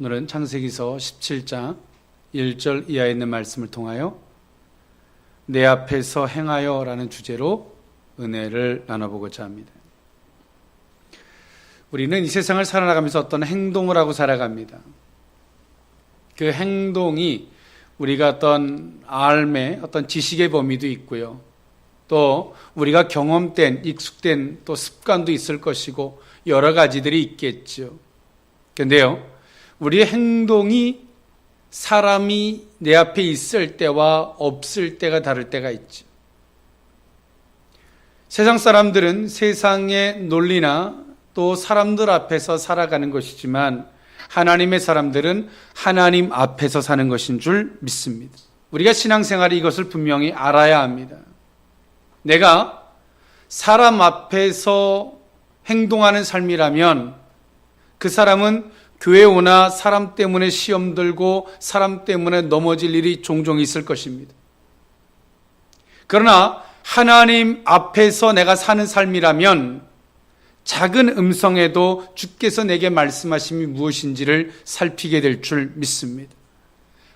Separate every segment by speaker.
Speaker 1: 오늘은 창세기서 17장 1절 이하에 있는 말씀을 통하여 내 앞에서 행하여 라는 주제로 은혜를 나눠보고자 합니다. 우리는 이 세상을 살아가면서 어떤 행동을 하고 살아갑니다. 그 행동이 우리가 어떤 알매, 어떤 지식의 범위도 있고요. 또 우리가 경험된, 익숙된 또 습관도 있을 것이고 여러 가지들이 있겠죠. 그런데요, 우리의 행동이 사람이 내 앞에 있을 때와 없을 때가 다를 때가 있죠. 세상 사람들은 세상의 논리나 또 사람들 앞에서 살아가는 것이지만 하나님의 사람들은 하나님 앞에서 사는 것인 줄 믿습니다. 우리가 신앙생활에 이것을 분명히 알아야 합니다. 내가 사람 앞에서 행동하는 삶이라면 그 사람은 교회 오나 사람 때문에 시험 들고 사람 때문에 넘어질 일이 종종 있을 것입니다. 그러나 하나님 앞에서 내가 사는 삶이라면 작은 음성에도 주께서 내게 말씀하심이 무엇인지를 살피게 될 줄 믿습니다.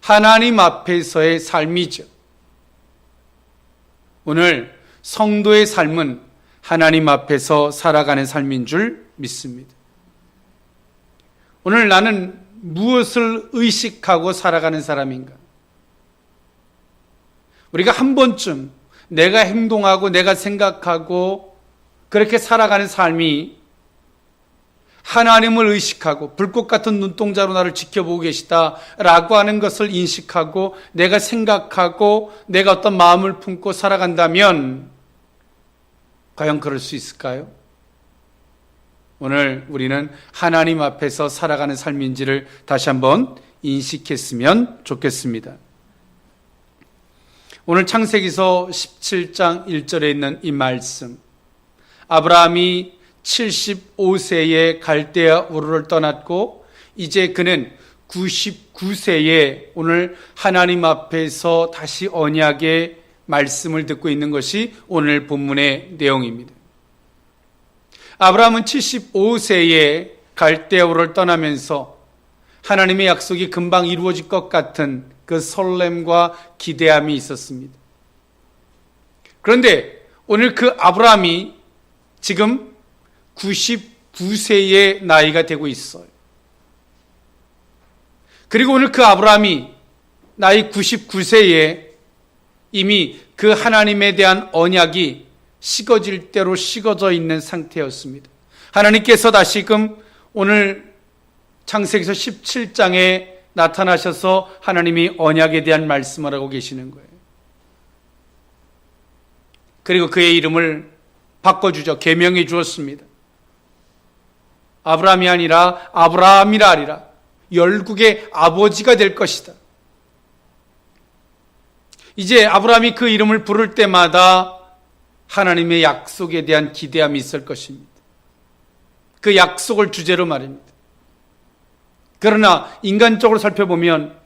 Speaker 1: 하나님 앞에서의 삶이죠. 오늘 성도의 삶은 하나님 앞에서 살아가는 삶인 줄 믿습니다. 오늘 나는 무엇을 의식하고 살아가는 사람인가? 우리가 한 번쯤 내가 행동하고 내가 생각하고 그렇게 살아가는 삶이 하나님을 의식하고 불꽃 같은 눈동자로 나를 지켜보고 계시다라고 하는 것을 인식하고 내가 생각하고 내가 어떤 마음을 품고 살아간다면 과연 그럴 수 있을까요? 오늘 우리는 하나님 앞에서 살아가는 삶인지를 다시 한번 인식했으면 좋겠습니다. 오늘 창세기서 17장 1절에 있는 이 말씀, 아브라함이 75세에 갈대아 우르를 떠났고 이제 그는 99세에 오늘 하나님 앞에서 다시 언약의 말씀을 듣고 있는 것이 오늘 본문의 내용입니다. 아브라함은 75세에 갈대아 우르를 떠나면서 하나님의 약속이 금방 이루어질 것 같은 그 설렘과 기대함이 있었습니다. 그런데 오늘 그 아브라함이 지금 99세의 나이가 되고 있어요. 그리고 오늘 그 아브라함이 나이 99세에 이미 그 하나님에 대한 언약이 식어질 대로 식어져 있는 상태였습니다. 하나님께서 다시금 오늘 창세기서 17장에 나타나셔서 하나님이 언약에 대한 말씀을 하고 계시는 거예요. 그리고 그의 이름을 바꿔주죠. 계명해 주었습니다. 아브라함이 아니라 아브라함이라 하리라. 열국의 아버지가 될 것이다. 이제 아브라함이 그 이름을 부를 때마다 하나님의 약속에 대한 기대함이 있을 것입니다. 그 약속을 주제로 말입니다. 그러나 인간적으로 살펴보면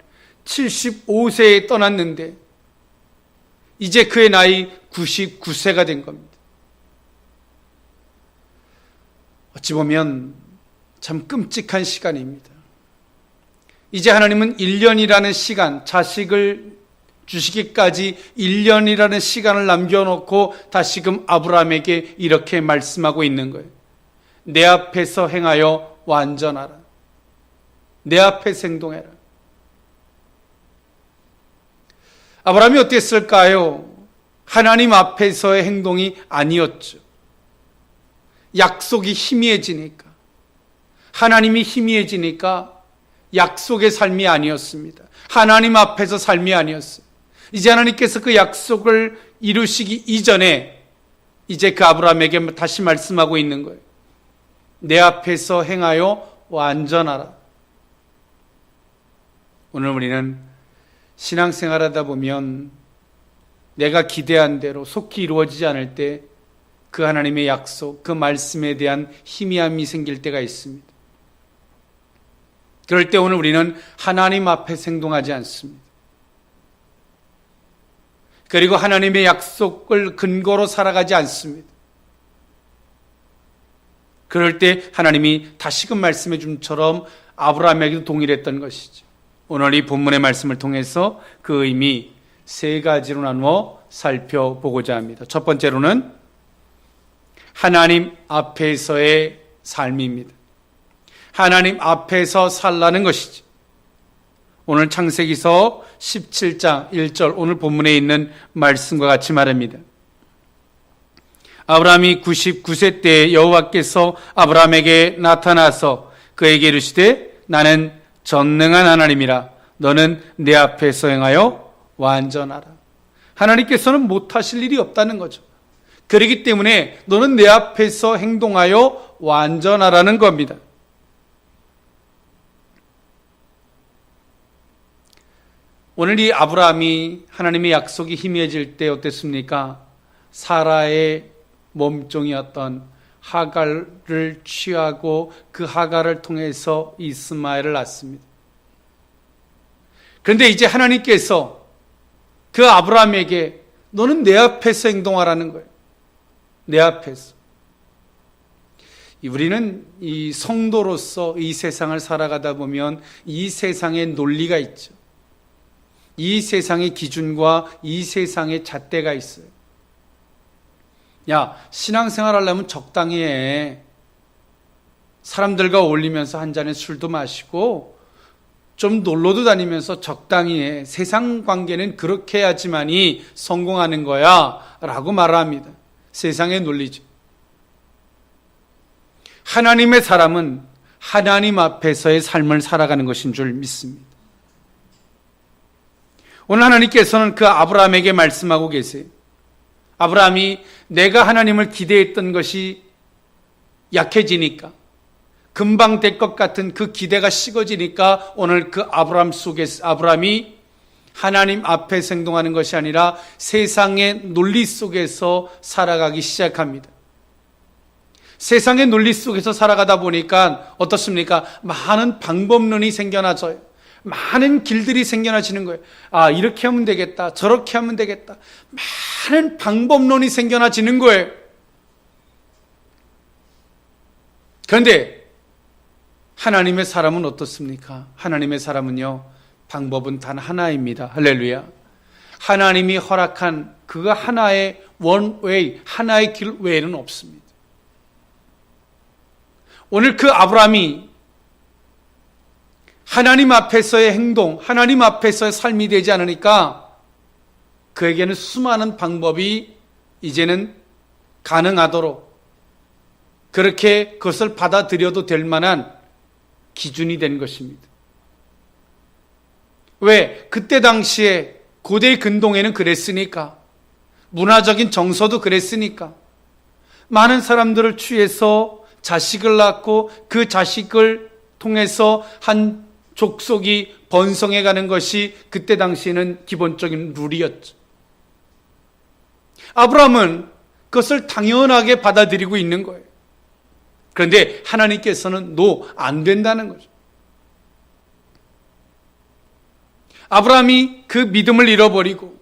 Speaker 1: 75세에 떠났는데 이제 그의 나이 99세가 된 겁니다. 어찌 보면 참 끔찍한 시간입니다. 이제 하나님은 1년이라는 시간, 자식을 주시기까지 1년이라는 시간을 남겨놓고 다시금 아브라함에게 이렇게 말씀하고 있는 거예요. 내 앞에서 행하여 완전하라. 내 앞에서 행동해라. 아브라함이 어땠을까요? 하나님 앞에서의 행동이 아니었죠. 약속이 희미해지니까, 하나님이 희미해지니까 약속의 삶이 아니었습니다. 하나님 앞에서 삶이 아니었어요. 이제 하나님께서 그 약속을 이루시기 이전에 이제 그 아브라함에게 다시 말씀하고 있는 거예요. 내 앞에서 행하여 완전하라. 오늘 우리는 신앙생활하다 보면 내가 기대한 대로 속히 이루어지지 않을 때 그 하나님의 약속, 그 말씀에 대한 희미함이 생길 때가 있습니다. 그럴 때 오늘 우리는 하나님 앞에서 행동하지 않습니다. 그리고 하나님의 약속을 근거로 살아가지 않습니다. 그럴 때 하나님이 다시금 말씀해 준 것처럼 아브라함에게도 동의를 했던 것이죠. 오늘 이 본문의 말씀을 통해서 그 의미 세 가지로 나누어 살펴보고자 합니다. 첫 번째로는 하나님 앞에서의 삶입니다. 하나님 앞에서 살라는 것이죠. 오늘 창세기서 17장 1절 오늘 본문에 있는 말씀과 같이 말합니다. 아브라함이 99세 때 여호와께서 아브라함에게 나타나서 그에게 이르시되 나는 전능한 하나님이라 너는 내 앞에서 행하여 완전하라. 하나님께서는 못하실 일이 없다는 거죠. 그렇기 때문에 너는 내 앞에서 행동하여 완전하라는 겁니다. 오늘 이 아브라함이 하나님의 약속이 희미해질 때 어땠습니까? 사라의 몸종이었던 하갈을 취하고 그 하갈을 통해서 이스마엘을 낳습니다. 그런데 이제 하나님께서 그 아브라함에게 너는 내 앞에서 행동하라는 거예요. 내 앞에서. 우리는 이 성도로서 이 세상을 살아가다 보면 이 세상의 논리가 있죠. 이 세상의 기준과 이 세상의 잣대가 있어요. 야, 신앙생활 하려면 적당히 해. 사람들과 어울리면서 한 잔의 술도 마시고 좀 놀러도 다니면서 적당히 해. 세상 관계는 그렇게 해야지만이 성공하는 거야 라고 말합니다. 세상의 논리죠. 하나님의 사람은 하나님 앞에서의 삶을 살아가는 것인 줄 믿습니다. 오늘 하나님께서는 그 아브라함에게 말씀하고 계세요. 아브라함이 내가 하나님을 기대했던 것이 약해지니까, 금방 될 것 같은 그 기대가 식어지니까 오늘 그 아브라함이 하나님 앞에서 행동하는 것이 아니라 세상의 논리 속에서 살아가기 시작합니다. 세상의 논리 속에서 살아가다 보니까 어떻습니까? 많은 방법론이 생겨나져요. 많은 길들이 생겨나지는 거예요. 아, 이렇게 하면 되겠다. 저렇게 하면 되겠다. 많은 방법론이 생겨나지는 거예요. 그런데 하나님의 사람은 어떻습니까? 하나님의 사람은요, 방법은 단 하나입니다. 할렐루야. 하나님이 허락한 그 하나의 one way, 하나의 길 외에는 없습니다. 오늘 그 아브라함이 하나님 앞에서의 행동, 하나님 앞에서의 삶이 되지 않으니까 그에게는 수많은 방법이 이제는 가능하도록 그렇게 그것을 받아들여도 될 만한 기준이 된 것입니다. 왜? 그때 당시에 고대 근동에는 그랬으니까, 문화적인 정서도 그랬으니까 많은 사람들을 취해서 자식을 낳고 그 자식을 통해서 한 족속이 번성해 가는 것이 그때 당시에는 기본적인 룰이었죠. 아브라함은 그것을 당연하게 받아들이고 있는 거예요. 그런데 하나님께서는 안 된다는 거죠. 아브라함이 그 믿음을 잃어버리고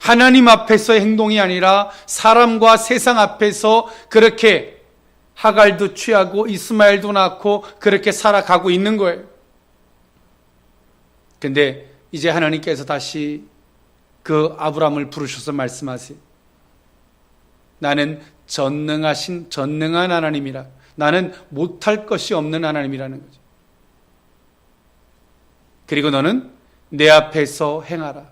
Speaker 1: 하나님 앞에서의 행동이 아니라 사람과 세상 앞에서 그렇게 하갈도 취하고 이스마엘도 낳고 그렇게 살아가고 있는 거예요. 그런데 이제 하나님께서 다시 그 아브라함을 부르셔서 말씀하세요. 나는 전능한 하나님이라. 나는 못할 것이 없는 하나님이라는 거죠. 그리고 너는 내 앞에서 행하라.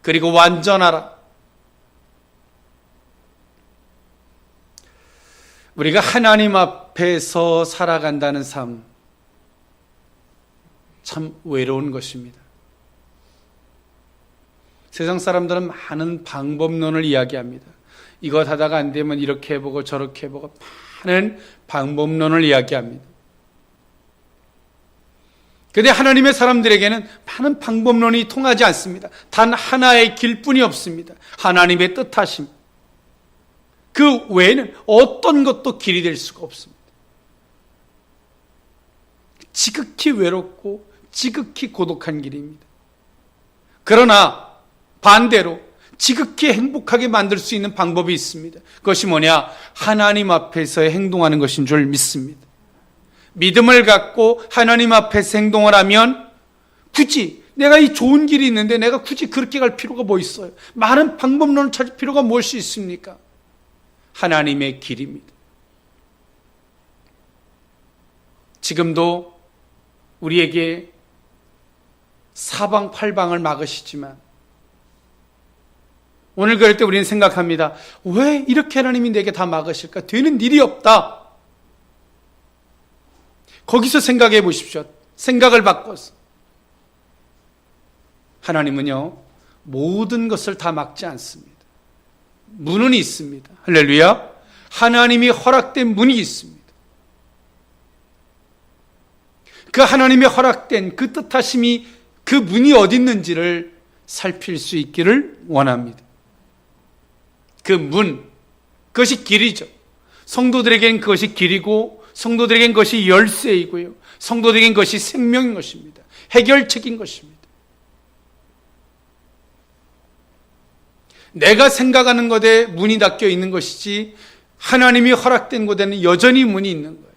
Speaker 1: 그리고 완전하라. 우리가 하나님 앞에서 살아간다는 삶, 참 외로운 것입니다. 세상 사람들은 많은 방법론을 이야기합니다. 이것 하다가 안 되면 이렇게 해보고 저렇게 해보고 많은 방법론을 이야기합니다. 그런데 하나님의 사람들에게는 많은 방법론이 통하지 않습니다. 단 하나의 길뿐이 없습니다. 하나님의 뜻하심. 그 외에는 어떤 것도 길이 될 수가 없습니다. 지극히 외롭고 지극히 고독한 길입니다. 그러나 반대로 지극히 행복하게 만들 수 있는 방법이 있습니다. 그것이 뭐냐? 하나님 앞에서 행동하는 것인 줄 믿습니다. 믿음을 갖고 하나님 앞에서 행동을 하면 굳이 내가 이 좋은 길이 있는데 내가 굳이 그렇게 갈 필요가 뭐 있어요? 많은 방법론을 찾을 필요가 무엇이 있습니까? 하나님의 길입니다. 지금도 우리에게 사방팔방을 막으시지만 오늘 그럴 때 우리는 생각합니다. 왜 이렇게 하나님이 내게 다 막으실까? 되는 일이 없다. 거기서 생각해 보십시오. 생각을 바꿔서. 하나님은요, 모든 것을 다 막지 않습니다. 문은 있습니다. 할렐루야. 하나님이 허락된 문이 있습니다. 그 하나님의 허락된 그 뜻하심이 그 문이 어디 있는지를 살필 수 있기를 원합니다. 그 문, 그것이 길이죠. 성도들에겐 그것이 길이고 성도들에겐 그것이 열쇠이고요. 성도들에겐 그것이 생명인 것입니다. 해결책인 것입니다. 내가 생각하는 것에 문이 닫혀 있는 것이지 하나님이 허락된 곳에는 여전히 문이 있는 거예요.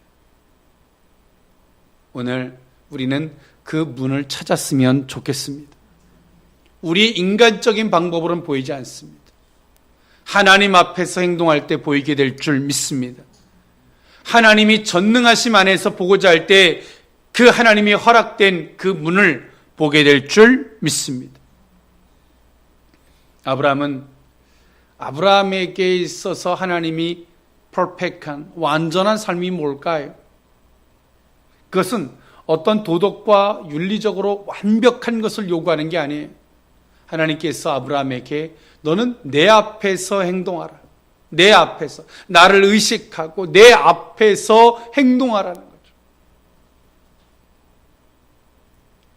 Speaker 1: 오늘 우리는 그 문을 찾았으면 좋겠습니다. 우리 인간적인 방법으로는 보이지 않습니다. 하나님 앞에서 행동할 때 보이게 될 줄 믿습니다. 하나님이 전능하심 안에서 보고자 할 때 그 하나님이 허락된 그 문을 보게 될 줄 믿습니다. 아브라함에게 있어서 하나님이 퍼펙트한 완전한 삶이 뭘까요? 그것은 어떤 도덕과 윤리적으로 완벽한 것을 요구하는 게 아니에요. 하나님께서 아브라함에게 너는 내 앞에서 행동하라. 내 앞에서 나를 의식하고 내 앞에서 행동하라는 거죠.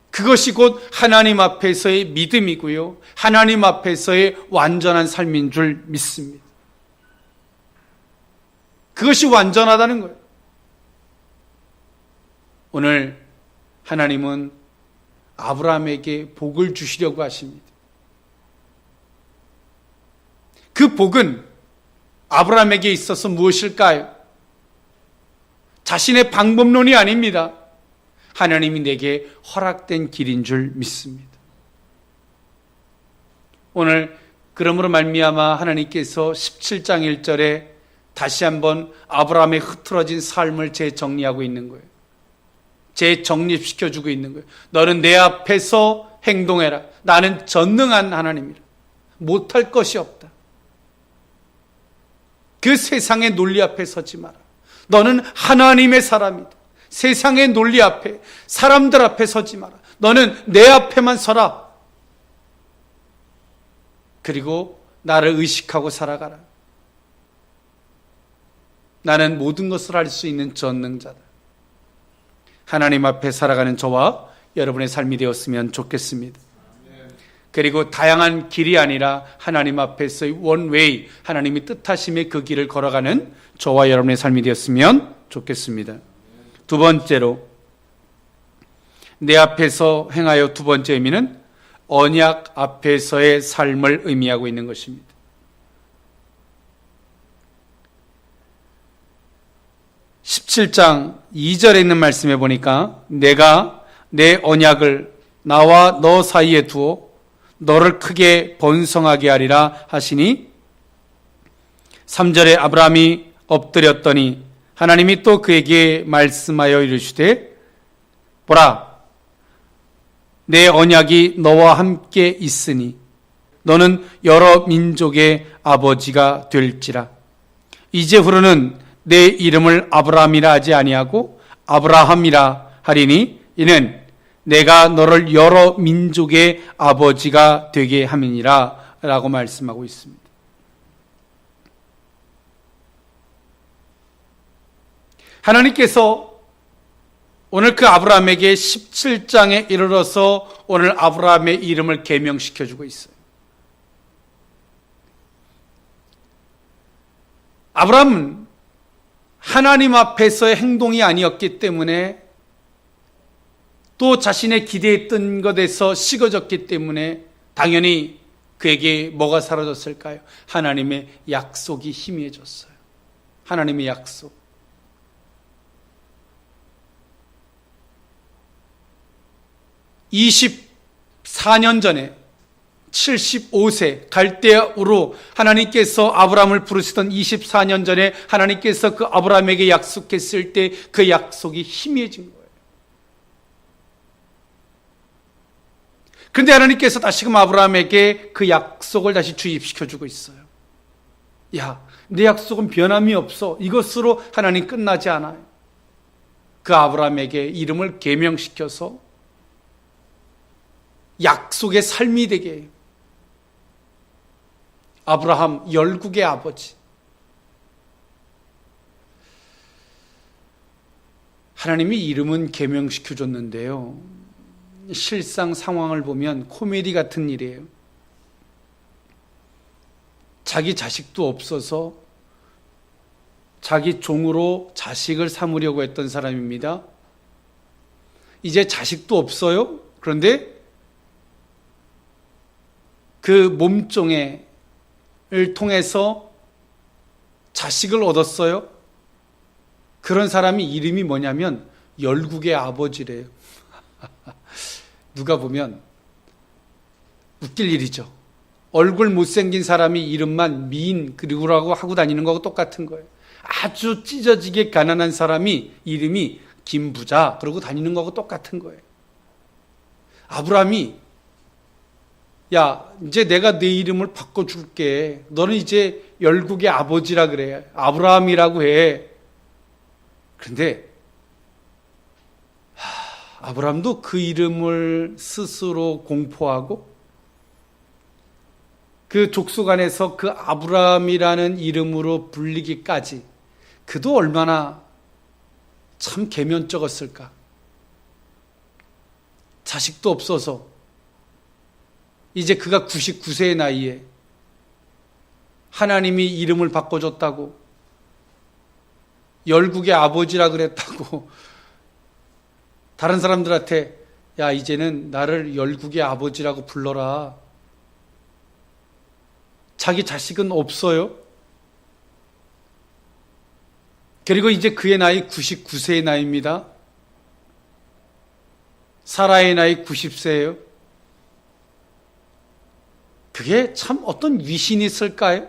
Speaker 1: 그것이 곧 하나님 앞에서의 믿음이고요. 하나님 앞에서의 완전한 삶인 줄 믿습니다. 그것이 완전하다는 거예요. 오늘 하나님은 아브라함에게 복을 주시려고 하십니다. 그 복은 아브라함에게 있어서 무엇일까요? 자신의 방법론이 아닙니다. 하나님이 내게 허락된 길인 줄 믿습니다. 오늘 그러므로 말미암아 하나님께서 17장 1절에 다시 한번 아브라함의 흐트러진 삶을 재정리하고 있는 거예요. 재정립시켜주고 있는 거예요. 너는 내 앞에서 행동해라. 나는 전능한 하나님이라. 못할 것이 없다. 그 세상의 논리 앞에 서지 마라. 너는 하나님의 사람이다. 세상의 논리 앞에, 사람들 앞에 서지 마라. 너는 내 앞에만 서라. 그리고 나를 의식하고 살아가라. 나는 모든 것을 할 수 있는 전능자다. 하나님 앞에 살아가는 저와 여러분의 삶이 되었으면 좋겠습니다. 그리고 다양한 길이 아니라 하나님 앞에서의 원웨이, 하나님이 뜻하심의 그 길을 걸어가는 저와 여러분의 삶이 되었으면 좋겠습니다. 두 번째로, 내 앞에서 행하여 두 번째 의미는 언약 앞에서의 삶을 의미하고 있는 것입니다. (17장 2절에) 있는 말씀에 보니까 내가 내 언약을 나와 너 사이에 두어 너를 크게 번성하게 하리라 하시니, 3절에 아브라함이 엎드렸더니 하나님이 또 그에게 말씀하여 이르시되 보라, 내 언약이 너와 함께 있으니 너는 여러 민족의 아버지가 될지라. 이제후로는 내 이름을 아브라함이라 하지 아니하고 아브라함이라 하리니 이는 내가 너를 여러 민족의 아버지가 되게 함이니라 라고 말씀하고 있습니다. 하나님께서 오늘 그 아브라함에게 17장에 이르러서 오늘 아브라함의 이름을 계명시켜주고 있어요. 아브라함은 하나님 앞에서의 행동이 아니었기 때문에, 또 자신의 기대했던 것에서 식어졌기 때문에 당연히 그에게 뭐가 사라졌을까요? 하나님의 약속이 희미해졌어요. 하나님의 약속. (24년) 전에 75세 갈대아우로 하나님께서 아브라함을 부르시던 24년 전에 하나님께서 그 아브라함에게 약속했을 때 그 약속이 희미해진 거예요. 그런데 하나님께서 다시금 아브라함에게 그 약속을 다시 주입시켜주고 있어요. 야, 내 약속은 변함이 없어. 이것으로 하나님 끝나지 않아요. 그 아브라함에게 이름을 계명시켜서 약속의 삶이 되게 해요. 아브라함 열국의 아버지. 하나님이 이름은 계명시켜줬는데요, 실상 상황을 보면 코미디 같은 일이에요. 자기 자식도 없어서 자기 종으로 자식을 삼으려고 했던 사람입니다. 이제 자식도 없어요. 그런데 그 몸종을 통해서 자식을 얻었어요. 그런 사람이 이름이 뭐냐면 열국의 아버지래요. 누가 보면 웃길 일이죠. 얼굴 못생긴 사람이 이름만 미인 그리고라고 하고 다니는 거하고 똑같은 거예요. 아주 찢어지게 가난한 사람이 이름이 김부자 그러고 다니는 거하고 똑같은 거예요. 아브라함이 야, 이제 내가 내 이름을 바꿔줄게. 너는 이제 열국의 아버지라 그래. 아브라함이라고 해. 그런데 아브라함도 그 이름을 스스로 공포하고 그 족속 안에서 그 아브라함이라는 이름으로 불리기까지 그도 얼마나 참 계면쩍었을까. 자식도 없어서 이제 그가 99세의 나이에 하나님이 이름을 바꿔줬다고, 열국의 아버지라 그랬다고 다른 사람들한테 야, 이제는 나를 열국의 아버지라고 불러라. 자기 자식은 없어요. 그리고 이제 그의 나이 99세의 나이입니다. 사라의 나이 90세예요. 그게 참 어떤 위신이 있을까요?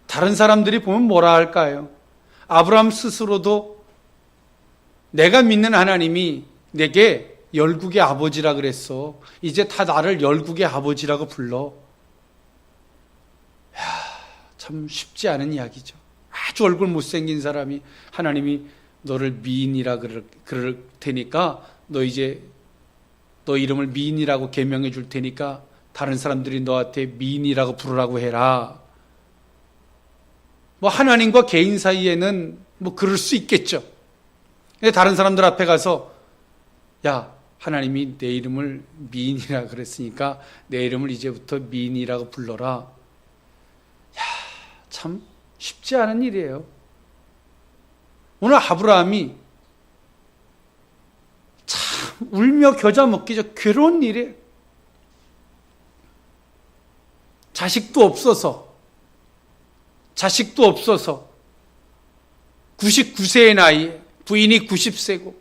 Speaker 1: 다른 사람들이 보면 뭐라 할까요? 아브라함 스스로도 내가 믿는 하나님이 내게 열국의 아버지라 그랬어. 이제 다 나를 열국의 아버지라고 불러. 참 쉽지 않은 이야기죠. 아주 얼굴 못생긴 사람이 하나님이 너를 미인이라 그럴 테니까 너 이제 너 이름을 미인이라고 계명해 줄 테니까 다른 사람들이 너한테 미인이라고 부르라고 해라. 뭐 하나님과 개인 사이에는 뭐 그럴 수 있겠죠. 근데 다른 사람들 앞에 가서 야, 하나님이 내 이름을 미인이라 그랬으니까 내 이름을 이제부터 미인이라고 불러라. 야, 참 쉽지 않은 일이에요. 오늘 아브라함이 참 울며 겨자 먹기죠. 괴로운 일이에요. 자식도 없어서 99세의 나이에 부인이 90세고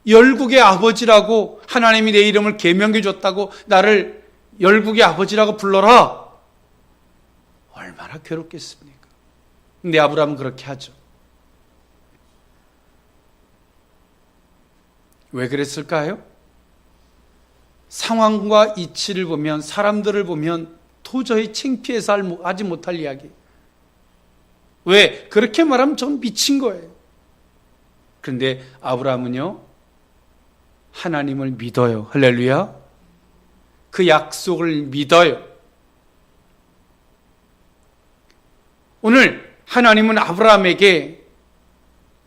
Speaker 1: 열국의 아버지라고 하나님이 내 이름을 계명해 줬다고 나를 열국의 아버지라고 불러라. 얼마나 괴롭겠습니까? 근데 아브라함은 그렇게 하죠. 왜 그랬을까요? 상황과 이치를 보면, 사람들을 보면 도저히 창피해서 하지 못할 이야기. 왜? 그렇게 말하면 전 미친 거예요. 그런데 아브라함은요, 하나님을 믿어요. 할렐루야. 그 약속을 믿어요. 오늘 하나님은 아브라함에게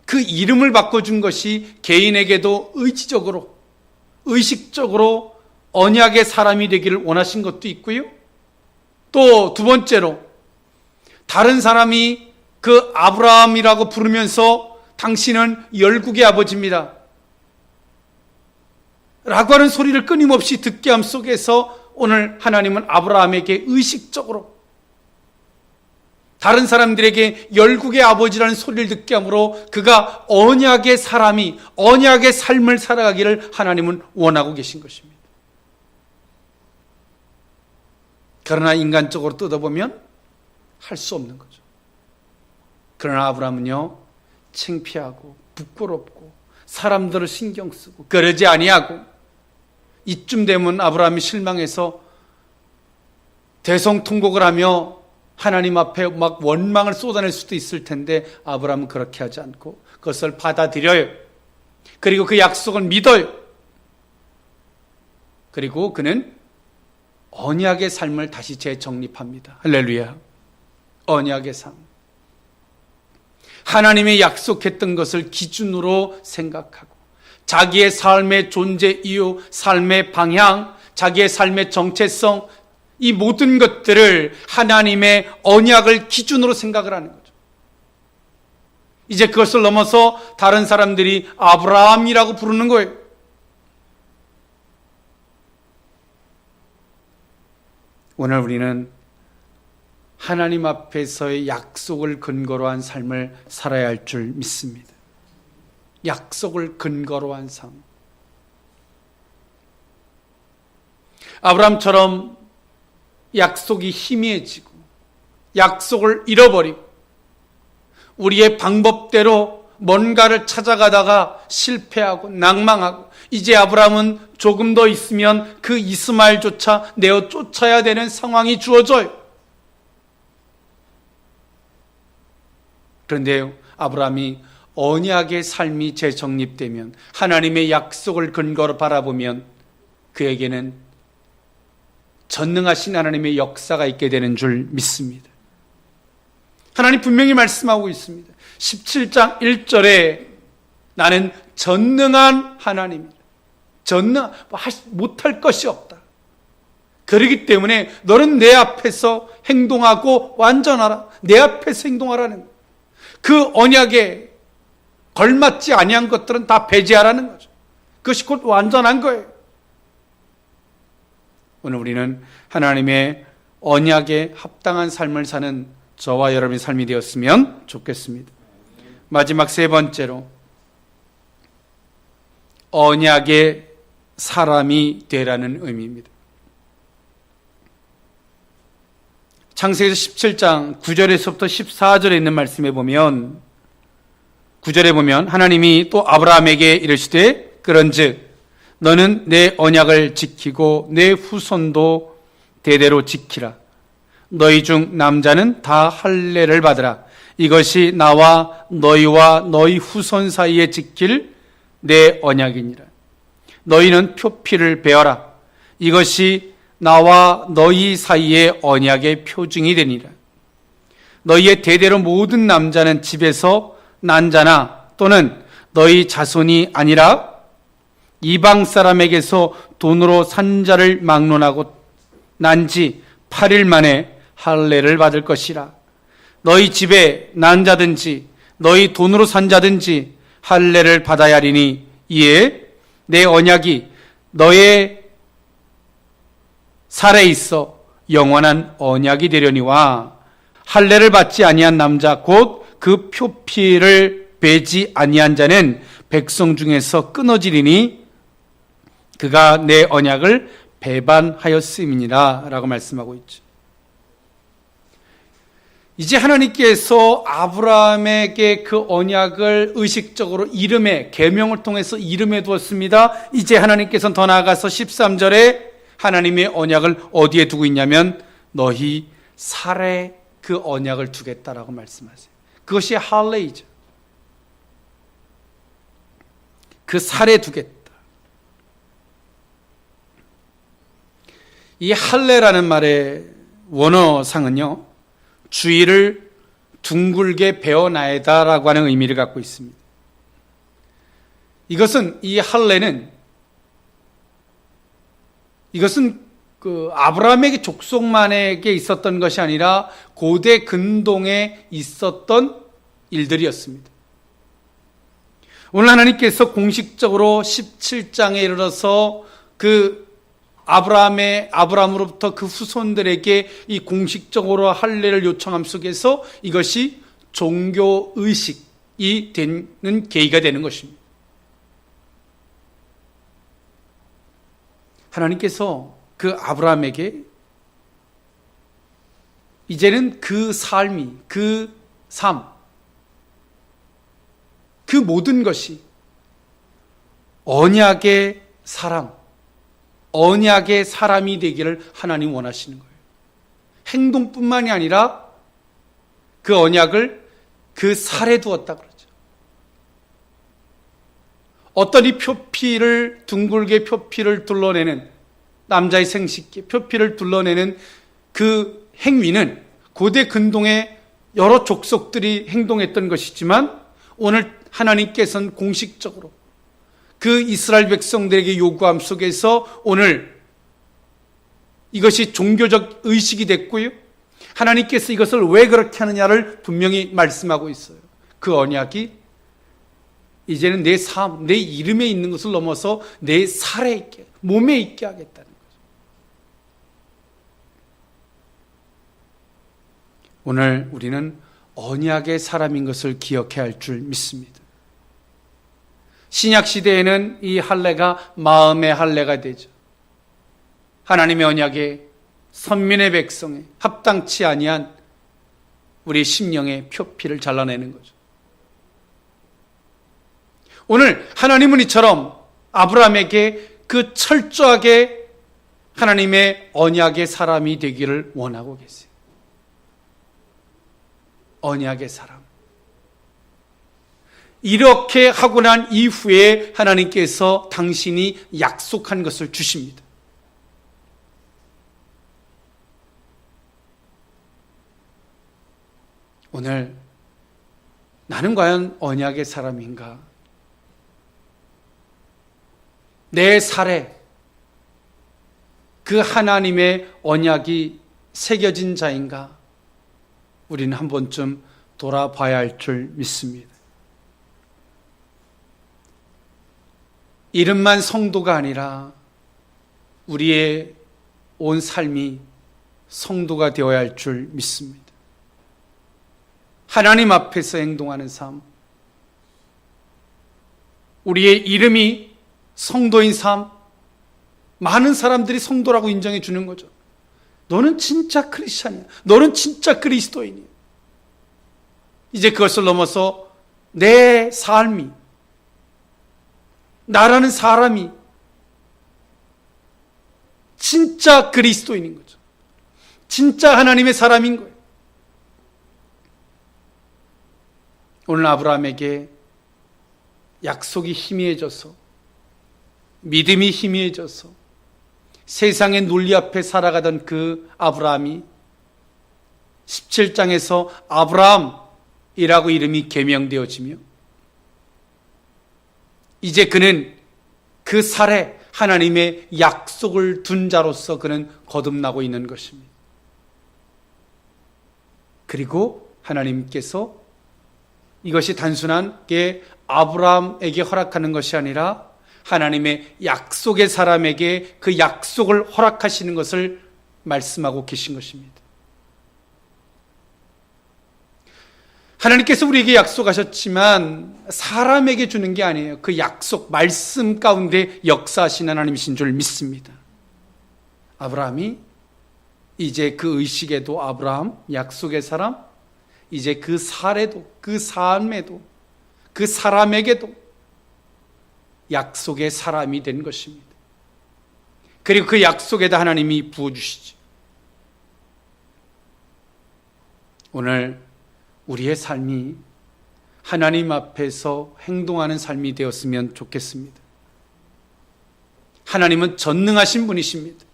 Speaker 1: 그 이름을 바꿔준 것이 개인에게도 의지적으로, 의식적으로 언약의 사람이 되기를 원하신 것도 있고요. 또 두 번째로 다른 사람이 그 아브라함이라고 부르면서 당신은 열국의 아버지입니다 라고 하는 소리를 끊임없이 듣게 함 속에서 오늘 하나님은 아브라함에게 의식적으로 다른 사람들에게 열국의 아버지라는 소리를 듣게 하므로 그가 언약의 사람이 언약의 삶을 살아가기를 하나님은 원하고 계신 것입니다. 그러나 인간적으로 뜯어보면 할 수 없는 거죠. 그러나 아브라함은요, 창피하고 부끄럽고 사람들을 신경 쓰고 그러지 아니하고, 이쯤 되면 아브라함이 실망해서 대성통곡을 하며 하나님 앞에 막 원망을 쏟아낼 수도 있을 텐데 아브라함은 그렇게 하지 않고 그것을 받아들여요. 그리고 그 약속을 믿어요. 그리고 그는 언약의 삶을 다시 재정립합니다. 할렐루야. 언약의 삶. 하나님의 약속했던 것을 기준으로 생각하고 자기의 삶의 존재 이유, 삶의 방향, 자기의 삶의 정체성, 이 모든 것들을 하나님의 언약을 기준으로 생각을 하는 거죠. 이제 그것을 넘어서 다른 사람들이 아브라함이라고 부르는 거예요. 오늘 우리는 하나님 앞에서의 약속을 근거로 한 삶을 살아야 할 줄 믿습니다. 약속을 근거로 한 삶. 아브라함처럼 약속이 희미해지고 약속을 잃어버리고 우리의 방법대로 뭔가를 찾아가다가 실패하고 낭망하고, 이제 아브라함은 조금 더 있으면 그 이스마엘조차 내어 쫓아야 되는 상황이 주어져요. 그런데요, 아브라함이 언약의 삶이 재정립되면, 하나님의 약속을 근거로 바라보면 그에게는 전능하신 하나님의 역사가 있게 되는 줄 믿습니다. 하나님 분명히 말씀하고 있습니다. 17장 1절에 나는 전능한 하나님이다. 못할 것이 없다. 그렇기 때문에 너는 내 앞에서 행동하고 완전하라. 내 앞에서 행동하라는 거예요. 그 언약에 걸맞지 아니한 것들은 다 배제하라는 거죠. 그것이 곧 완전한 거예요. 오늘 우리는 하나님의 언약에 합당한 삶을 사는 저와 여러분의 삶이 되었으면 좋겠습니다. 마지막 세 번째로, 언약의 사람이 되라는 의미입니다. 창세기서 17장 9절에서부터 14절에 있는 말씀에 보면, 9절에 보면 하나님이 또 아브라함에게 이르시되 그런즉 너는 내 언약을 지키고 내 후손도 대대로 지키라. 너희 중 남자는 다 할례를 받으라. 이것이 나와 너희와 너희 후손 사이에 지킬 내 언약이니라. 너희는 표피를 베어라. 이것이 나와 너희 사이의 언약의 표징이 되니라. 너희의 대대로 모든 남자는 집에서 난 자나 또는 너희 자손이 아니라 이방 사람에게서 돈으로 산 자를 막론하고 난 지 8일 만에 할례를 받을 것이라. 너희 집에 난 자든지 너희 돈으로 산 자든지 할례를 받아야 하리니 이에 내 언약이 너의 살에 있어 영원한 언약이 되려니와 할례를 받지 아니한 남자 곧 그 표피를 베지 아니한 자는 백성 중에서 끊어지리니 그가 내 언약을 배반하였음이니라 라고 말씀하고 있죠. 이제 하나님께서 아브라함에게 그 언약을 의식적으로 이름에, 계명을 통해서 이름해 두었습니다. 이제 하나님께서는 더 나아가서 13절에 하나님의 언약을 어디에 두고 있냐면 너희 살에 그 언약을 두겠다라고 말씀하세요. 그것이 할례이죠. 그 살에 두겠다. 이 할례라는 말의 원어상은요, 주위를 둥글게 베어나야다라고 하는 의미를 갖고 있습니다. 이 할례는 그 아브라함에게 족속만에게 있었던 것이 아니라 고대 근동에 있었던 일들이었습니다. 오늘 하나님께서 공식적으로 17장에 이르러서 그 아브라함으로부터 그 후손들에게 이 공식적으로 할례를 요청함 속에서 이것이 종교 의식이 되는 계기가 되는 것입니다. 하나님께서 그 아브라함에게 이제는 그 삶이, 그 삶, 그 모든 것이 언약의 사랑, 언약의 사람이 되기를 하나님 원하시는 거예요. 행동뿐만이 아니라 그 언약을 그 살에 두었다 그러죠. 어떤 이 표피를, 둥글게 표피를 둘러내는, 남자의 생식기, 표피를 둘러내는 그 행위는 고대 근동의 여러 족속들이 행동했던 것이지만 오늘 하나님께서는 공식적으로 그 이스라엘 백성들에게 요구함 속에서 오늘 이것이 종교적 의식이 됐고요. 하나님께서 이것을 왜 그렇게 하느냐를 분명히 말씀하고 있어요. 그 언약이 이제는 내 삶, 내 이름에 있는 것을 넘어서 내 살에 있게, 몸에 있게 하겠다는 거죠. 오늘 우리는 언약의 사람인 것을 기억해야 할 줄 믿습니다. 신약 시대에는 이 할례가 마음의 할례가 되죠. 하나님의 언약에 선민의 백성에 합당치 아니한 우리 심령의 표피를 잘라내는 거죠. 오늘 하나님은 이처럼 아브라함에게 그 철저하게 하나님의 언약의 사람이 되기를 원하고 계세요. 언약의 사람. 이렇게 하고 난 이후에 하나님께서 당신이 약속한 것을 주십니다. 오늘 나는 과연 언약의 사람인가? 내 살에 그 하나님의 언약이 새겨진 자인가? 우리는 한 번쯤 돌아봐야 할 줄 믿습니다. 이름만 성도가 아니라 우리의 온 삶이 성도가 되어야 할 줄 믿습니다. 하나님 앞에서 행동하는 삶, 우리의 이름이 성도인 삶, 많은 사람들이 성도라고 인정해 주는 거죠. 너는 진짜 크리스찬이야. 너는 진짜 그리스도인이야. 이제 그것을 넘어서 내 삶이, 나라는 사람이 진짜 그리스도인인 거죠. 진짜 하나님의 사람인 거예요. 오늘 아브라함에게 약속이 희미해져서, 믿음이 희미해져서 세상의 논리 앞에 살아가던 그 아브라함이 17장에서 아브라함이라고 이름이 개명되어지며 이제 그는 그 살에 하나님의 약속을 둔 자로서 그는 거듭나고 있는 것입니다. 그리고 하나님께서 이것이 단순하게 아브라함에게 허락하는 것이 아니라 하나님의 약속의 사람에게 그 약속을 허락하시는 것을 말씀하고 계신 것입니다. 하나님께서 우리에게 약속하셨지만 사람에게 주는 게 아니에요. 그 약속, 말씀 가운데 역사하신 하나님이신 줄 믿습니다. 아브라함이 이제 그 의식에도 아브라함, 약속의 사람, 이제 그 살에도, 그 삶에도, 그 사람에게도 약속의 사람이 된 것입니다. 그리고 그 약속에다 하나님이 부어주시죠. 오늘 우리의 삶이 하나님 앞에서 행동하는 삶이 되었으면 좋겠습니다. 하나님은 전능하신 분이십니다.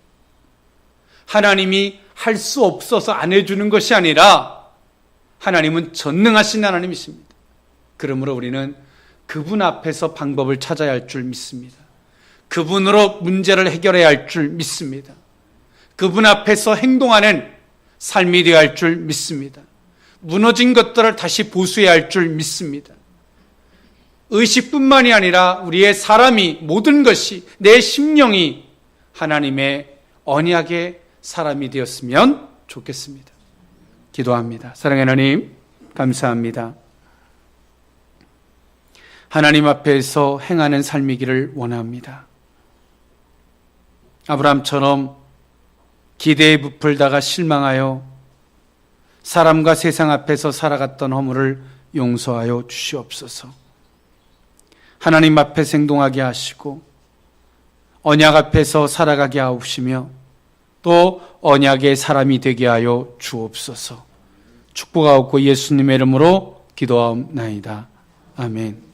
Speaker 1: 하나님이 할 수 없어서 안 해주는 것이 아니라 하나님은 전능하신 하나님이십니다. 그러므로 우리는 그분 앞에서 방법을 찾아야 할 줄 믿습니다. 그분으로 문제를 해결해야 할 줄 믿습니다. 그분 앞에서 행동하는 삶이 되어야 할 줄 믿습니다. 무너진 것들을 다시 보수해야 할 줄 믿습니다. 의식뿐만이 아니라 우리의 사람이, 모든 것이, 내 심령이 하나님의 언약의 사람이 되었으면 좋겠습니다. 기도합니다. 사랑하는 하나님, 감사합니다. 하나님 앞에서 행하는 삶이기를 원합니다. 아브라함처럼 기대에 부풀다가 실망하여 사람과 세상 앞에서 살아갔던 허물을 용서하여 주시옵소서. 하나님 앞에 행동하게 하시고 언약 앞에서 살아가게 하옵시며 또 언약의 사람이 되게 하여 주옵소서. 축복하옵고 예수님의 이름으로 기도하옵나이다. 아멘.